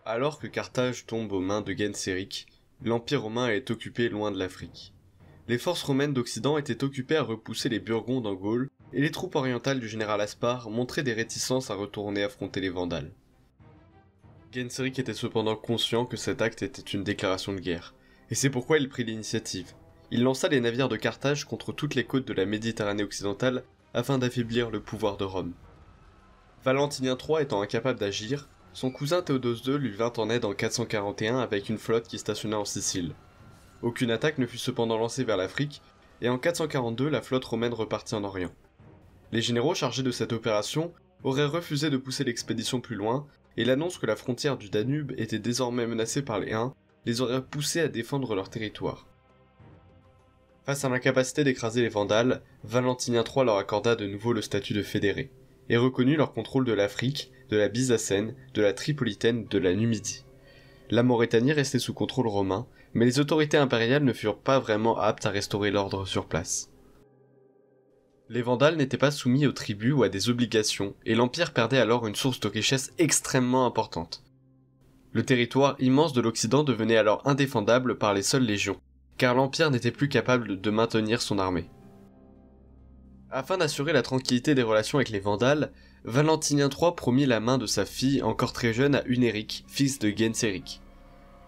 Alors que Carthage tombe aux mains de Genséric, l'Empire romain est occupé loin de l'Afrique. Les forces romaines d'Occident étaient occupées à repousser les Burgondes en Gaule, et les troupes orientales du général Aspar montraient des réticences à retourner affronter les Vandales. Genséric était cependant conscient que cet acte était une déclaration de guerre, et c'est pourquoi il prit l'initiative. Il lança les navires de Carthage contre toutes les côtes de la Méditerranée occidentale afin d'affaiblir le pouvoir de Rome. Valentinien III étant incapable d'agir, son cousin Théodose II lui vint en aide en 441 avec une flotte qui stationna en Sicile. Aucune attaque ne fut cependant lancée vers l'Afrique, et en 442 la flotte romaine repartit en Orient. Les généraux chargés de cette opération auraient refusé de pousser l'expédition plus loin, et l'annonce que la frontière du Danube était désormais menacée par les Huns les aurait poussés à défendre leur territoire. Face à l'incapacité d'écraser les Vandales, Valentinien III leur accorda de nouveau le statut de fédérés, et reconnut leur contrôle de l'Afrique, de la Byzacène, de la Tripolitaine, de la Numidie. La Maurétanie restait sous contrôle romain, mais les autorités impériales ne furent pas vraiment aptes à restaurer l'ordre sur place. Les Vandales n'étaient pas soumis aux tribus ou à des obligations, et l'Empire perdait alors une source de richesse extrêmement importante. Le territoire immense de l'Occident devenait alors indéfendable par les seules légions, car l'Empire n'était plus capable de maintenir son armée. Afin d'assurer la tranquillité des relations avec les Vandales, Valentinien III promit la main de sa fille encore très jeune à Hunéric, fils de Genséric.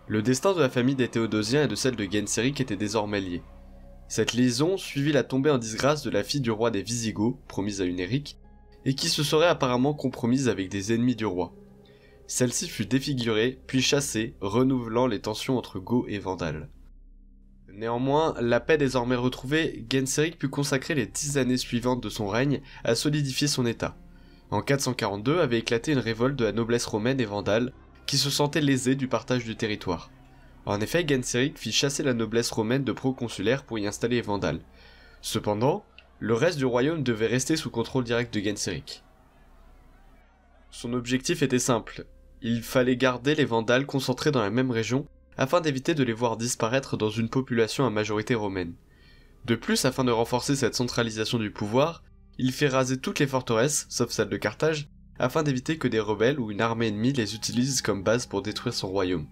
Le destin de la famille des Théodosiens et de celle de Genséric était désormais lié. Cette liaison suivit la tombée en disgrâce de la fille du roi des Visigoths, promise à Hunéric, et qui se serait apparemment compromise avec des ennemis du roi. Celle-ci fut défigurée, puis chassée, renouvelant les tensions entre Goths et Vandales. Néanmoins, la paix désormais retrouvée, Genséric put consacrer les 10 années suivantes de son règne à solidifier son état. En 442 avait éclaté une révolte de la noblesse romaine et vandale, qui se sentait lésée du partage du territoire. En effet, Genséric fit chasser la noblesse romaine de proconsulaires pour y installer les Vandales. Cependant, le reste du royaume devait rester sous contrôle direct de Genséric. Son objectif était simple, il fallait garder les Vandales concentrés dans la même région, afin d'éviter de les voir disparaître dans une population à majorité romaine. De plus, afin de renforcer cette centralisation du pouvoir, il fait raser toutes les forteresses, sauf celle de Carthage, afin d'éviter que des rebelles ou une armée ennemie les utilisent comme base pour détruire son royaume.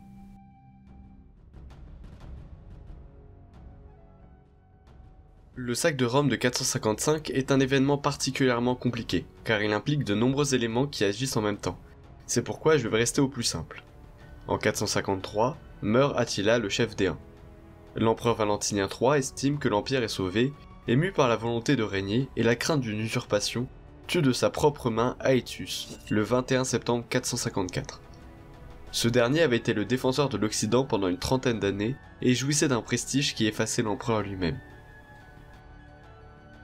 Le sac de Rome de 455 est un événement particulièrement compliqué, car il implique de nombreux éléments qui agissent en même temps. C'est pourquoi je vais rester au plus simple. En 453, meurt Attila, le chef des Huns. L'empereur Valentinien III estime que l'Empire est sauvé, ému par la volonté de régner et la crainte d'une usurpation, tue de sa propre main Aetius, le 21 septembre 454. Ce dernier avait été le défenseur de l'Occident pendant une trentaine d'années et jouissait d'un prestige qui effaçait l'empereur lui-même.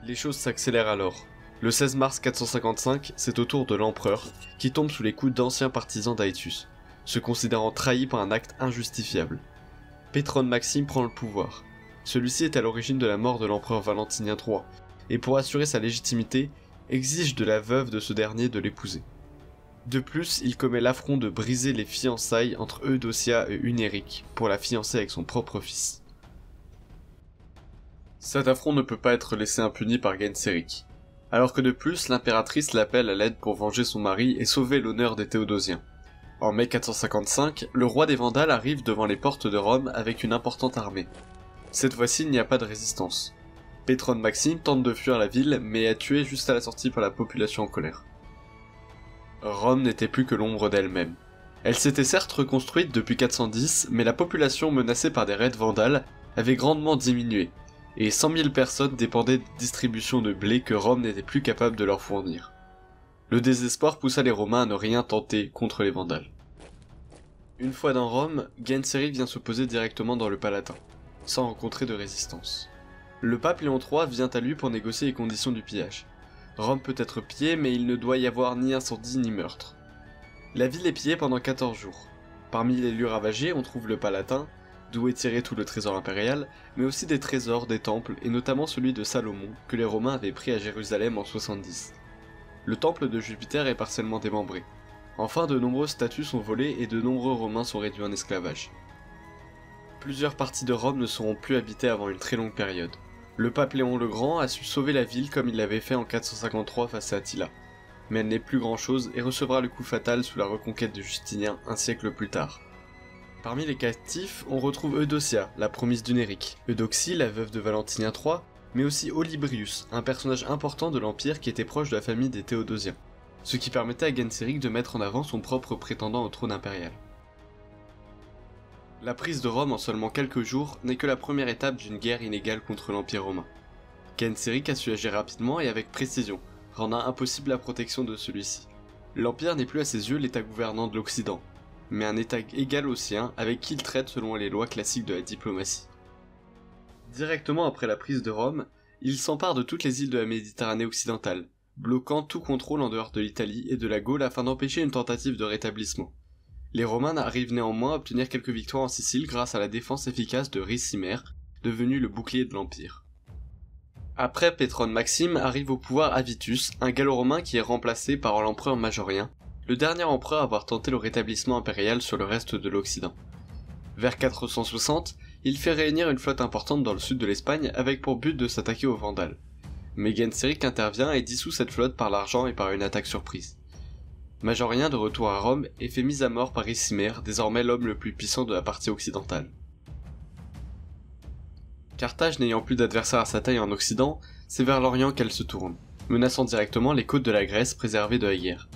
Les choses s'accélèrent alors. Le 16 mars 455, c'est au tour de l'empereur, qui tombe sous les coups d'anciens partisans d'Aetius, se considérant trahi par un acte injustifiable. Pétrone Maxime prend le pouvoir. Celui-ci est à l'origine de la mort de l'empereur Valentinien III, et pour assurer sa légitimité, exige de la veuve de ce dernier de l'épouser. De plus, il commet l'affront de briser les fiançailles entre Eudocia et Hunéric pour la fiancer avec son propre fils. Cet affront ne peut pas être laissé impuni par Genséric, alors que de plus, l'impératrice l'appelle à l'aide pour venger son mari et sauver l'honneur des Théodosiens. En mai 455, le roi des Vandales arrive devant les portes de Rome avec une importante armée. Cette fois-ci, il n'y a pas de résistance. Pétrone Maxime tente de fuir la ville, mais est tué juste à la sortie par la population en colère. Rome n'était plus que l'ombre d'elle-même. Elle s'était certes reconstruite depuis 410, mais la population menacée par des raids vandales avait grandement diminué, et 100 000 personnes dépendaient des distributions de blé que Rome n'était plus capable de leur fournir. Le désespoir poussa les Romains à ne rien tenter contre les Vandales. Une fois dans Rome, Genséric vient se poser directement dans le Palatin, sans rencontrer de résistance. Le pape Léon III vient à lui pour négocier les conditions du pillage. Rome peut être pillée, mais il ne doit y avoir ni incendie ni meurtre. La ville est pillée pendant 14 jours. Parmi les lieux ravagés, on trouve le Palatin, d'où est tiré tout le trésor impérial, mais aussi des trésors des temples, et notamment celui de Salomon, que les Romains avaient pris à Jérusalem en 70. Le temple de Jupiter est partiellement démembré. Enfin, de nombreuses statues sont volées et de nombreux Romains sont réduits en esclavage. Plusieurs parties de Rome ne seront plus habitées avant une très longue période. Le pape Léon le Grand a su sauver la ville comme il l'avait fait en 453 face à Attila. mais elle n'est plus grand chose et recevra le coup fatal sous la reconquête de Justinien un siècle plus tard. Parmi les captifs, on retrouve Eudocia, la promise d'Unéric, Eudoxie, la veuve de Valentinien III, mais aussi Olybrius, un personnage important de l'Empire qui était proche de la famille des Théodosiens, ce qui permettait à Genseric de mettre en avant son propre prétendant au trône impérial. La prise de Rome en seulement quelques jours n'est que la première étape d'une guerre inégale contre l'Empire romain. Genseric a su agir rapidement et avec précision, rendant impossible la protection de celui-ci. L'Empire n'est plus à ses yeux l'état gouvernant de l'Occident, mais un état égal au sien avec qui il traite selon les lois classiques de la diplomatie. Directement après la prise de Rome, il s'empare de toutes les îles de la Méditerranée occidentale, bloquant tout contrôle en dehors de l'Italie et de la Gaule afin d'empêcher une tentative de rétablissement. Les Romains arrivent néanmoins à obtenir quelques victoires en Sicile grâce à la défense efficace de Ricimère, devenu le bouclier de l'Empire. Après Pétrone Maxime arrive au pouvoir Avitus, un gallo-romain qui est remplacé par l'empereur Majorien, le dernier empereur à avoir tenté le rétablissement impérial sur le reste de l'Occident. Vers 460, il fait réunir une flotte importante dans le sud de l'Espagne avec pour but de s'attaquer aux Vandales. Mais Genseric intervient et dissout cette flotte par l'argent et par une attaque surprise. Majorien de retour à Rome est fait mise à mort par Ricimère, désormais l'homme le plus puissant de la partie occidentale. Carthage n'ayant plus d'adversaires à sa taille en Occident, c'est vers l'Orient qu'elle se tourne, menaçant directement les côtes de la Grèce préservées de la guerre.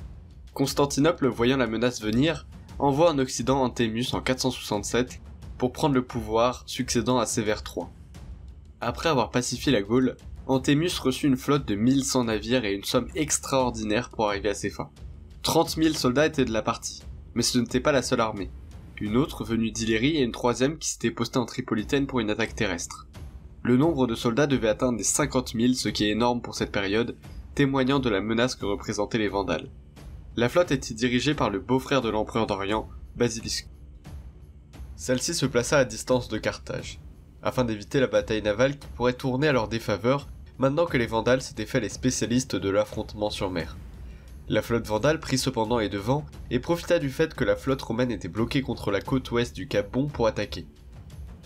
Constantinople, voyant la menace venir, envoie en Occident Antémus en 467 pour prendre le pouvoir, succédant à Sévère III. Après avoir pacifié la Gaule, Antémus reçut une flotte de 1100 navires et une somme extraordinaire pour arriver à ses fins. 30 000 soldats étaient de la partie, mais ce n'était pas la seule armée. Une autre venue d'Illyrie et une troisième qui s'était postée en Tripolitaine pour une attaque terrestre. Le nombre de soldats devait atteindre les 50 000, ce qui est énorme pour cette période, témoignant de la menace que représentaient les Vandales. La flotte était dirigée par le beau-frère de l'empereur d'Orient, Basiliscus. Celle-ci se plaça à distance de Carthage, afin d'éviter la bataille navale qui pourrait tourner à leur défaveur maintenant que les Vandales s'étaient fait les spécialistes de l'affrontement sur mer. La flotte vandale prit cependant les devants et profita du fait que la flotte romaine était bloquée contre la côte ouest du Cap Bon pour attaquer.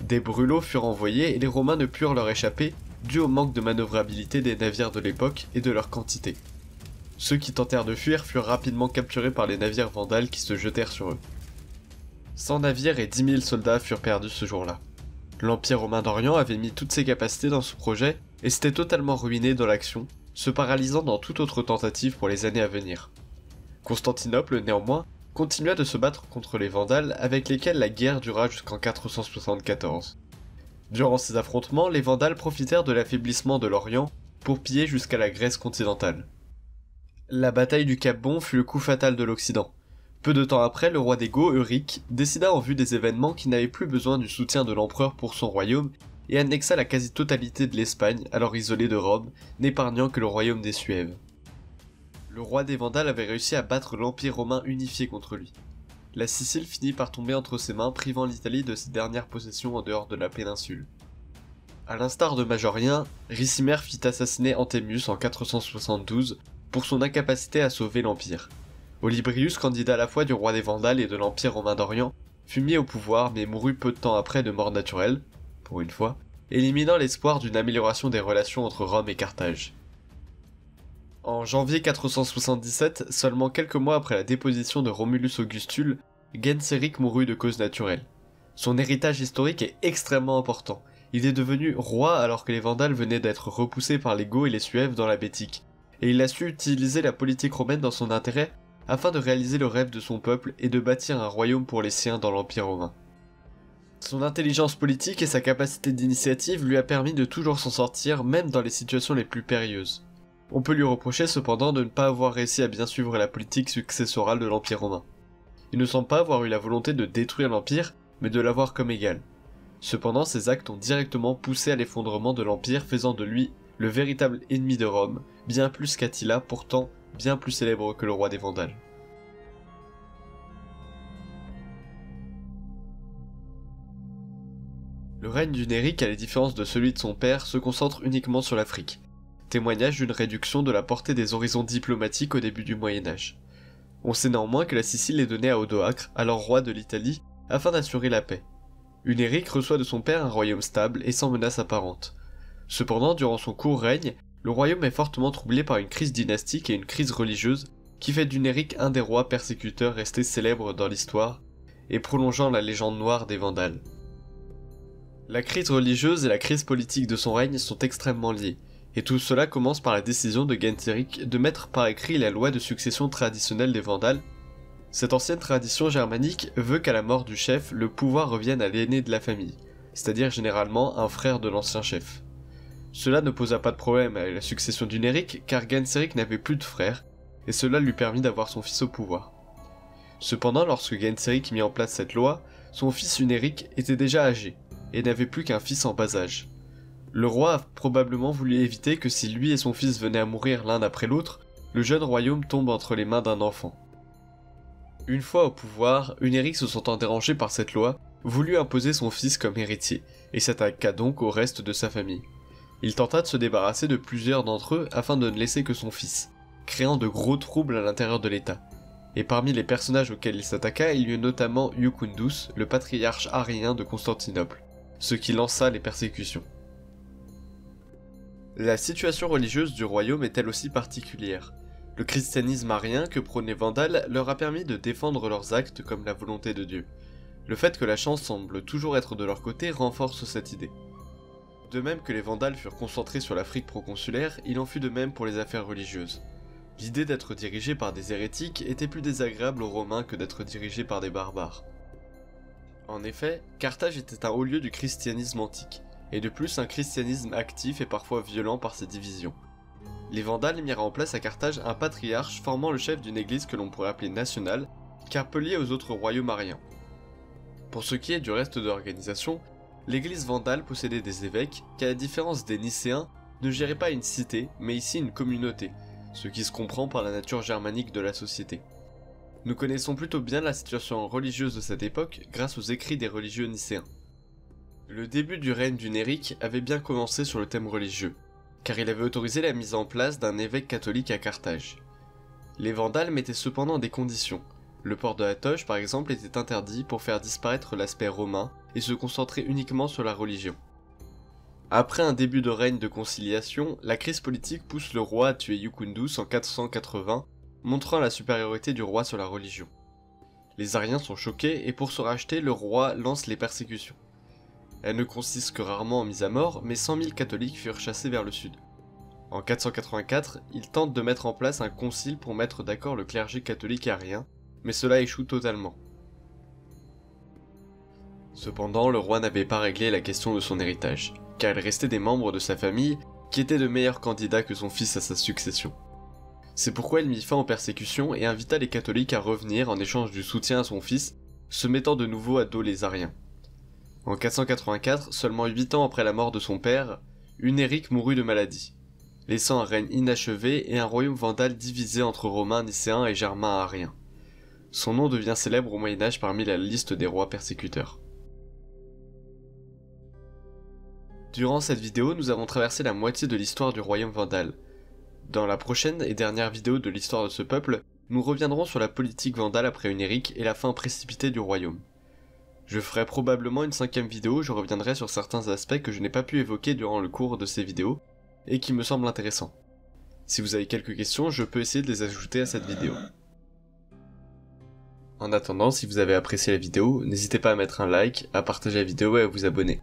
Des brûlots furent envoyés et les Romains ne purent leur échapper, dû au manque de manœuvrabilité des navires de l'époque et de leur quantité. Ceux qui tentèrent de fuir furent rapidement capturés par les navires vandales qui se jetèrent sur eux. 100 navires et 10 000 soldats furent perdus ce jour-là. L'Empire romain d'Orient avait mis toutes ses capacités dans ce projet et s'était totalement ruiné dans l'action, se paralysant dans toute autre tentative pour les années à venir. Constantinople, néanmoins, continua de se battre contre les Vandales avec lesquels la guerre dura jusqu'en 474. Durant ces affrontements, les Vandales profitèrent de l'affaiblissement de l'Orient pour piller jusqu'à la Grèce continentale. La bataille du Cap Bon fut le coup fatal de l'Occident. Peu de temps après, le roi des Goths, Euric, décida en vue des événements qu'il n'avait plus besoin du soutien de l'empereur pour son royaume et annexa la quasi-totalité de l'Espagne, alors isolée de Rome, n'épargnant que le royaume des Suèves. Le roi des Vandales avait réussi à battre l'Empire romain unifié contre lui. La Sicile finit par tomber entre ses mains, privant l'Italie de ses dernières possessions en dehors de la péninsule. À l'instar de Majorien, Ricimère fit assassiner Antémus en 472 pour son incapacité à sauver l'Empire. Olybrius, candidat à la fois du roi des Vandales et de l'Empire romain d'Orient, fut mis au pouvoir mais mourut peu de temps après de mort naturelle, pour une fois, éliminant l'espoir d'une amélioration des relations entre Rome et Carthage. En janvier 477, seulement quelques mois après la déposition de Romulus Augustule, Genseric mourut de cause naturelle. Son héritage historique est extrêmement important. Il est devenu roi alors que les Vandales venaient d'être repoussés par les Goths et les Suèves dans la Bétique, et il a su utiliser la politique romaine dans son intérêt afin de réaliser le rêve de son peuple et de bâtir un royaume pour les siens dans l'Empire romain. Son intelligence politique et sa capacité d'initiative lui a permis de toujours s'en sortir même dans les situations les plus périlleuses. On peut lui reprocher cependant de ne pas avoir réussi à bien suivre la politique successorale de l'Empire romain. Il ne semble pas avoir eu la volonté de détruire l'Empire, mais de l'avoir comme égal. Cependant, ses actes ont directement poussé à l'effondrement de l'Empire, faisant de lui le véritable ennemi de Rome, bien plus qu'Attila, pourtant bien plus célèbre que le roi des Vandales. Le règne d'Unéric, à la différence de celui de son père, se concentre uniquement sur l'Afrique, témoignage d'une réduction de la portée des horizons diplomatiques au début du Moyen-Âge. On sait néanmoins que la Sicile est donnée à Odoacre, alors roi de l'Italie, afin d'assurer la paix. Unéric reçoit de son père un royaume stable et sans menace apparente. Cependant, durant son court règne, le royaume est fortement troublé par une crise dynastique et une crise religieuse qui fait d'Unéric un des rois persécuteurs restés célèbres dans l'histoire et prolongeant la légende noire des Vandales. La crise religieuse et la crise politique de son règne sont extrêmement liées, et tout cela commence par la décision de Genseric de mettre par écrit la loi de succession traditionnelle des Vandales. Cette ancienne tradition germanique veut qu'à la mort du chef, le pouvoir revienne à l'aîné de la famille, c'est-à-dire généralement un frère de l'ancien chef. Cela ne posa pas de problème à la succession d'Unéric, car Genseric n'avait plus de frères, et cela lui permit d'avoir son fils au pouvoir. Cependant, lorsque Genseric mit en place cette loi, son fils Unéric était déjà âgé, et n'avait plus qu'un fils en bas âge. Le roi a probablement voulu éviter que si lui et son fils venaient à mourir l'un après l'autre, le jeune royaume tombe entre les mains d'un enfant. Une fois au pouvoir, Unéric, se sentant dérangé par cette loi, voulut imposer son fils comme héritier, et s'attaqua donc au reste de sa famille. Il tenta de se débarrasser de plusieurs d'entre eux afin de ne laisser que son fils, créant de gros troubles à l'intérieur de l'État. Et parmi les personnages auxquels il s'attaqua, il y eut notamment Iucundus, le patriarche arien de Constantinople, ce qui lança les persécutions. La situation religieuse du royaume est elle aussi particulière. Le christianisme arien que prônait Vandal leur a permis de défendre leurs actes comme la volonté de Dieu. Le fait que la chance semble toujours être de leur côté renforce cette idée. De même que les Vandales furent concentrés sur l'Afrique proconsulaire, il en fut de même pour les affaires religieuses. L'idée d'être dirigé par des hérétiques était plus désagréable aux Romains que d'être dirigé par des barbares. En effet, Carthage était un haut lieu du christianisme antique, et de plus un christianisme actif et parfois violent par ses divisions. Les Vandales mirent en place à Carthage un patriarche formant le chef d'une église que l'on pourrait appeler nationale, car peu liée aux autres royaumes ariens. Pour ce qui est du reste de l'organisation, l'église vandale possédait des évêques qui, à la différence des Nicéens, ne géraient pas une cité, mais ici une communauté, ce qui se comprend par la nature germanique de la société. Nous connaissons plutôt bien la situation religieuse de cette époque grâce aux écrits des religieux nicéens. Le début du règne d'Unéric avait bien commencé sur le thème religieux, car il avait autorisé la mise en place d'un évêque catholique à Carthage. Les Vandales mettaient cependant des conditions. Le port de la toge par exemple était interdit pour faire disparaître l'aspect romain et se concentrer uniquement sur la religion. Après un début de règne de conciliation, la crise politique pousse le roi à tuer Iucundus en 480, montrant la supériorité du roi sur la religion. Les Ariens sont choqués et pour se racheter, le roi lance les persécutions. Elles ne consistent que rarement en mise à mort, mais 100 000 catholiques furent chassés vers le sud. En 484, il tente de mettre en place un concile pour mettre d'accord le clergé catholique et arien, mais cela échoue totalement. Cependant, le roi n'avait pas réglé la question de son héritage, car il restait des membres de sa famille qui étaient de meilleurs candidats que son fils à sa succession. C'est pourquoi il mit fin aux persécutions et invita les catholiques à revenir en échange du soutien à son fils, se mettant de nouveau à dos les Ariens. En 484, seulement 8 ans après la mort de son père, Unéric mourut de maladie, laissant un règne inachevé et un royaume vandal divisé entre Romains, Nicéens et Germains ariens. Son nom devient célèbre au Moyen-Âge parmi la liste des rois persécuteurs. Durant cette vidéo, nous avons traversé la moitié de l'histoire du royaume vandal. Dans la prochaine et dernière vidéo de l'histoire de ce peuple, nous reviendrons sur la politique vandale après Unéric et la fin précipitée du royaume. Je ferai probablement une 5e vidéo où je reviendrai sur certains aspects que je n'ai pas pu évoquer durant le cours de ces vidéos, et qui me semblent intéressants. Si vous avez quelques questions, je peux essayer de les ajouter à cette vidéo. En attendant, si vous avez apprécié la vidéo, n'hésitez pas à mettre un like, à partager la vidéo et à vous abonner.